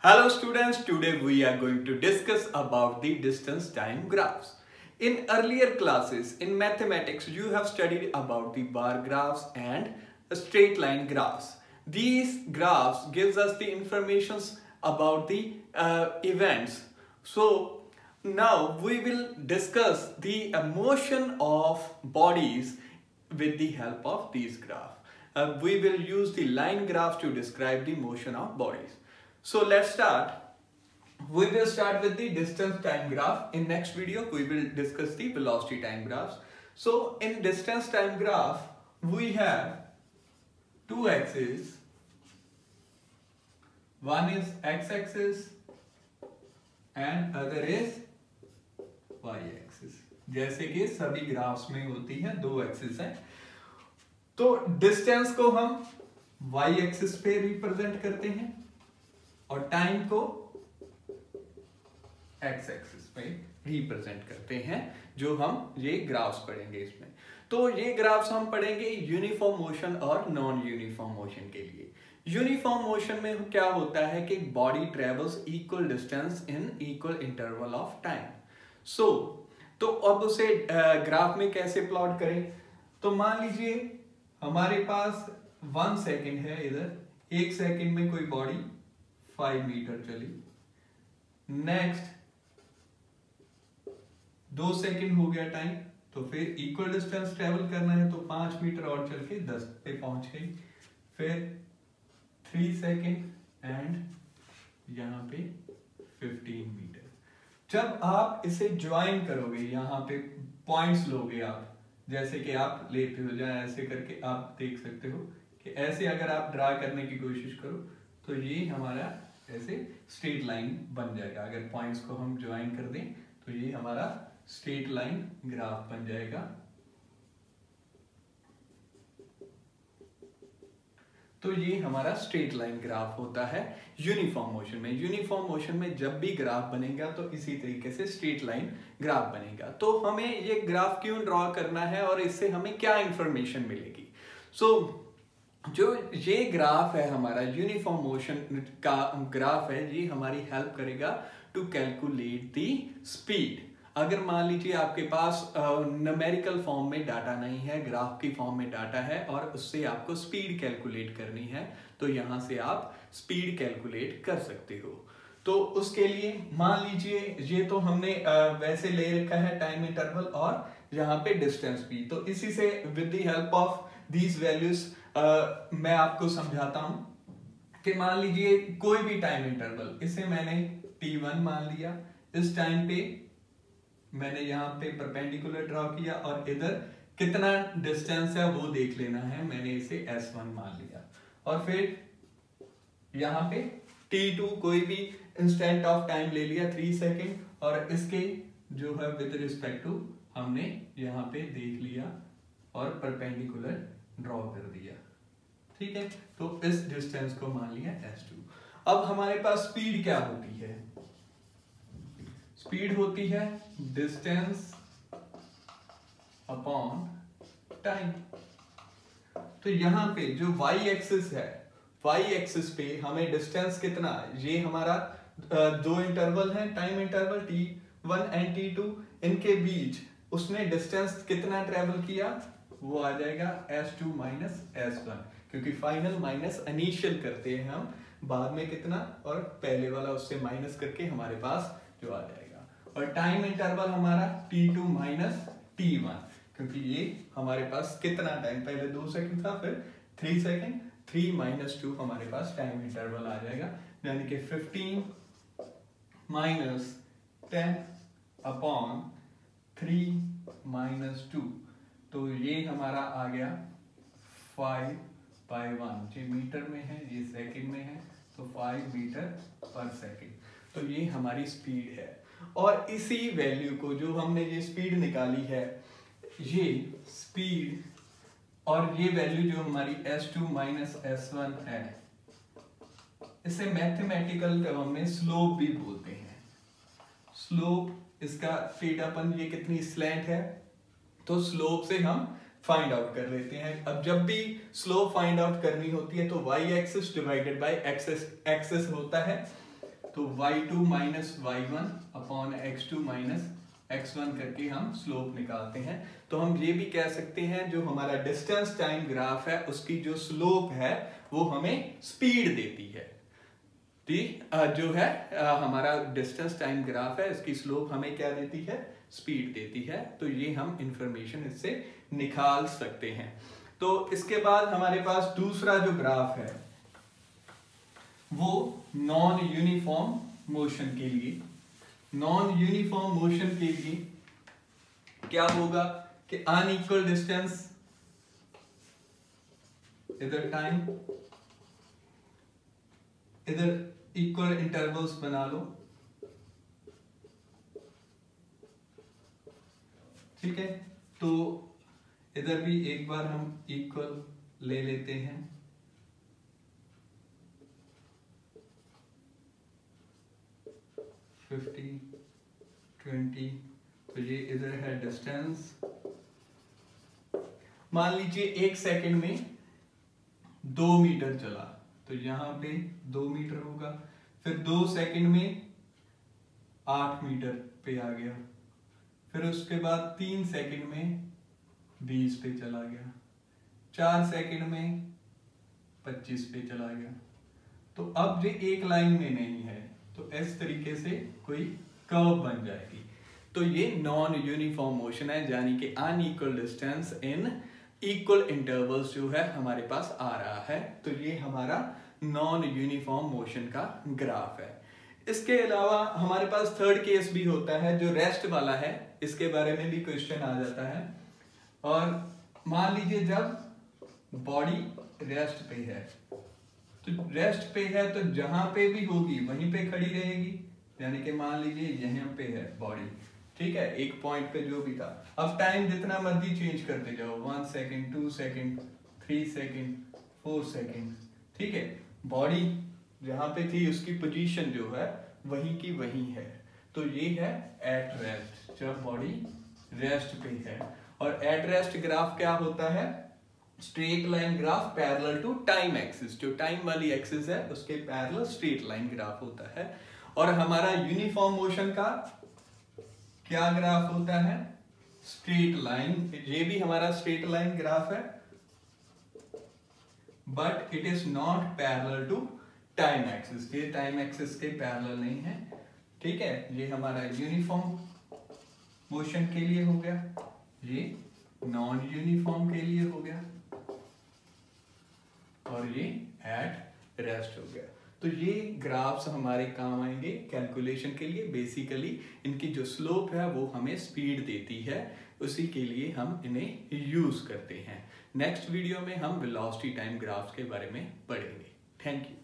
Hello students, today we are going to discuss about the distance time graphs. In earlier classes in mathematics you have studied about the bar graphs and straight line graphs. These graphs gives us the informations about the events. So now we will discuss the motion of bodies with the help of these graphs. We will use the line graphs to describe the motion of bodies. So let's start. We will start with the distance time graph. In next video we will discuss the velocity time graphs. So in distance time graph we have two axes. One is x-axis and other is y-axis. जैसे कि सभी graphs में होती है, दो axis है. तो distance को हम y-axis पे रिप्रेजेंट करते हैं और टाइम को एक्स एक्सिस पे रिप्रेजेंट करते हैं, जो हम ये ग्राफ्स पढ़ेंगे इसमें. तो ये ग्राफ्स हम पढ़ेंगे यूनिफॉर्म मोशन और नॉन यूनिफॉर्म मोशन के लिए. यूनिफॉर्म मोशन में क्या होता है कि body travels equal distance in equal interval of time. तो अब उसे ग्राफ में कैसे प्लॉट करें. तो मान लीजिए हमारे पास 1 सेकेंड है, इधर 1 सेकेंड में कोई बॉडी 5 मीटर चली. नेक्स्ट 2 सेकेंड हो गया टाइम, तो फिर इक्वल डिस्टेंस ट्रेवल करना है तो 5 मीटर और चल के 10 पे पहुंच गई. फिर 3 सेकेंड एंड यहां पे 15 मीटर. जब आप इसे ज्वाइन करोगे, यहां पे पॉइंट्स लोगे आप, जैसे कि आप लेते हो जाए ऐसे करके, आप देख सकते हो कि ऐसे अगर आप ड्रा करने की कोशिश करो तो ये हमारा ऐसे स्ट्रेट लाइन बन जाएगा. अगर पॉइंट्स को हम ज्वाइन कर दें तो ये हमारा स्ट्रेट लाइन ग्राफ बन जाएगा. तो ये हमारा स्ट्रेट लाइन ग्राफ होता है यूनिफॉर्म मोशन में. यूनिफॉर्म मोशन में जब भी ग्राफ बनेगा तो इसी तरीके से स्ट्रेट लाइन ग्राफ बनेगा. तो हमें ये ग्राफ क्यों ड्रॉ करना है और इससे हमें क्या इंफॉर्मेशन मिलेगी. जो ये ग्राफ है हमारा यूनिफॉर्म मोशन का ग्राफ है, ये हमारी हेल्प करेगा टू कैलकुलेट दी स्पीड. अगर मान लीजिए आपके पास न्यूमेरिकल फॉर्म में डाटा नहीं है, ग्राफ की फॉर्म में डाटा है और उससे आपको स्पीड कैलकुलेट करनी है, तो यहां से आप स्पीड कैलकुलेट कर सकते हो. तो उसके लिए मान लीजिए ये तो हमने वैसे ले रखा है टाइम इंटरवल और यहाँ पे डिस्टेंस भी. तो इसी से with the help of these values मैं आपको समझाता हूं कि मान लीजिए कोई भी टाइम इंटरवल, इसे मैंने t1 मान लिया. इस टाइम पे मैंने यहाँ पे परपेंडिकुलर ड्रॉ किया और इधर कितना डिस्टेंस है वो देख लेना है. मैंने इसे s1 मान लिया और फिर यहाँ पे t2 कोई भी इंस्टेंट ऑफ टाइम ले लिया 3 सेकेंड और इसके जो है विद रिस्पेक्ट टू हमने यहाँ पे देख लिया और परपेंडिकुलर ड्रॉ कर दिया. ठीक है, तो इस डिस्टेंस को मान लिया s2. अब हमारे पास स्पीड क्या होती है. स्पीड होती है डिस्टेंस अपॉन टाइम. तो यहां पे जो y एक्सिस है, y एक्सिस पे हमें डिस्टेंस कितना, ये हमारा दो इंटरवल है, time interval t1 and t2, इनके बीच उसने डिस्टेंस कितना ट्रेवल किया, वो आ जाएगा s2 माइनस s1, क्योंकि फाइनल माइनस इनिशियल करते हैं हम, बाद में कितना और पहले वाला उससे माइनस करके हमारे पास जो आ जाएगा. और टाइम इंटरवल हमारा t2 माइनस t1, क्योंकि ये हमारे पास कितना टाइम, पहले 2 सेकंड था फिर 3 सेकंड, 3 माइनस 2 हमारे पास टाइम इंटरवल आ जाएगा, यानी कि 15 माइनस 10 अपॉन 3 माइनस 2. तो ये हमारा आ गया 5/1. ये मीटर में है, ये सेकंड में है, तो 5 मीटर पर सेकंड. तो ये हमारी स्पीड है. और इसी वैल्यू को, जो हमने ये स्पीड निकाली है, ये स्पीड और ये वैल्यू जो हमारी s2 माइनस s1 है, इसे मैथमेटिकल टर्म में स्लोप भी बोलते हैं. स्लोप, इसका थीटापन ये कितनी स्लैंट है, तो स्लोप से हम फाइंड आउट कर लेते हैं. अब जब भी स्लोप फाइंड आउट करनी होती है तो y axis divided by Axis होता है तो y2 minus y1 upon x2 minus x1 करके हम स्लोप निकालते हैं। तो हम ये भी कह सकते हैं जो हमारा डिस्टेंस टाइम ग्राफ है उसकी जो स्लोप है वो हमें स्पीड देती है। ठीक, जो है हमारा डिस्टेंस टाइम ग्राफ है इसकी स्लोप हमें क्या देती है, स्पीड देती है। तो ये हम इंफॉर्मेशन इससे निकाल सकते हैं। तो इसके बाद हमारे पास दूसरा जो ग्राफ है वो नॉन यूनिफॉर्म मोशन के लिए, नॉन यूनिफॉर्म मोशन के लिए क्या होगा कि अनइक्वल डिस्टेंस इधर टाइम, इधर इक्वल इंटरवल्स बना लो, ठीक है। तो इधर भी एक बार हम इक्वल ले लेते हैं, फिफ्टी 20, तो ये इधर है डिस्टेंस। मान लीजिए 1 सेकंड में 2 मीटर चला, तो यहां पे 2 मीटर होगा। फिर 2 सेकंड में 8 मीटर पे आ गया। फिर उसके बाद 3 सेकंड में 20 पे चला गया। 4 सेकंड में 25 पे चला गया। तो अब ये एक लाइन में नहीं है, तो इस तरीके से कोई कर्व बन जाएगी। तो ये नॉन यूनिफॉर्म मोशन है, यानी कि unequal distance in equal intervals जो है हमारे पास आ रहा है। तो ये हमारा नॉन यूनिफॉर्म मोशन का ग्राफ है। इसके अलावा हमारे पास थर्ड केस भी होता है जो रेस्ट वाला है, इसके बारे में भी क्वेश्चन आ जाता है। और मान लीजिए जब बॉडी रेस्ट पे है, तो रेस्ट पे है तो जहां पे भी होगी वहीं पे खड़ी रहेगी, यानी कि मान लीजिए यहां पे है बॉडी, ठीक है, एक पॉइंट पे जो भी था। अब टाइम जितना मर्जी चेंज करते जाओ, 1 सेकंड, 2 सेकंड, 3 सेकंड, 4 सेकंड, ठीक है, बॉडी जहां पे थी उसकी पोजीशन जो है वहीं की वहीं है। तो ये है एट रेस्ट, जब बॉडी रेस्ट पे है। और एट रेस्ट ग्राफ क्या होता है, straight line graph parallel to time axis, जो टाइम वाली एक्सिस है उसके पैरेलल स्ट्रेट लाइन ग्राफ होता है। और हमारा यूनिफॉर्म मोशन का क्या ग्राफ होता है, स्ट्रेट लाइन। ये भी हमारा स्ट्रेट लाइन ग्राफ है, but it is not parallel to time axis, ये टाइम एक्सिस के पैरेलल नहीं है, ठीक है। ये हमारा यूनिफॉर्म मोशन के लिए हो गया, ये नॉन यूनिफॉर्म के लिए हो गया, और ये एट रेस्ट हो गया। तो ये ग्राफ्स हमारे काम आएंगे कैलकुलेशन के लिए। बेसिकली इनकी जो स्लोप है वो हमें स्पीड देती है, उसी के लिए हम इन्हें यूज करते हैं। नेक्स्ट वीडियो में हम वेलोसिटी टाइम ग्राफ्स के बारे में पढ़ेंगे। Thank you.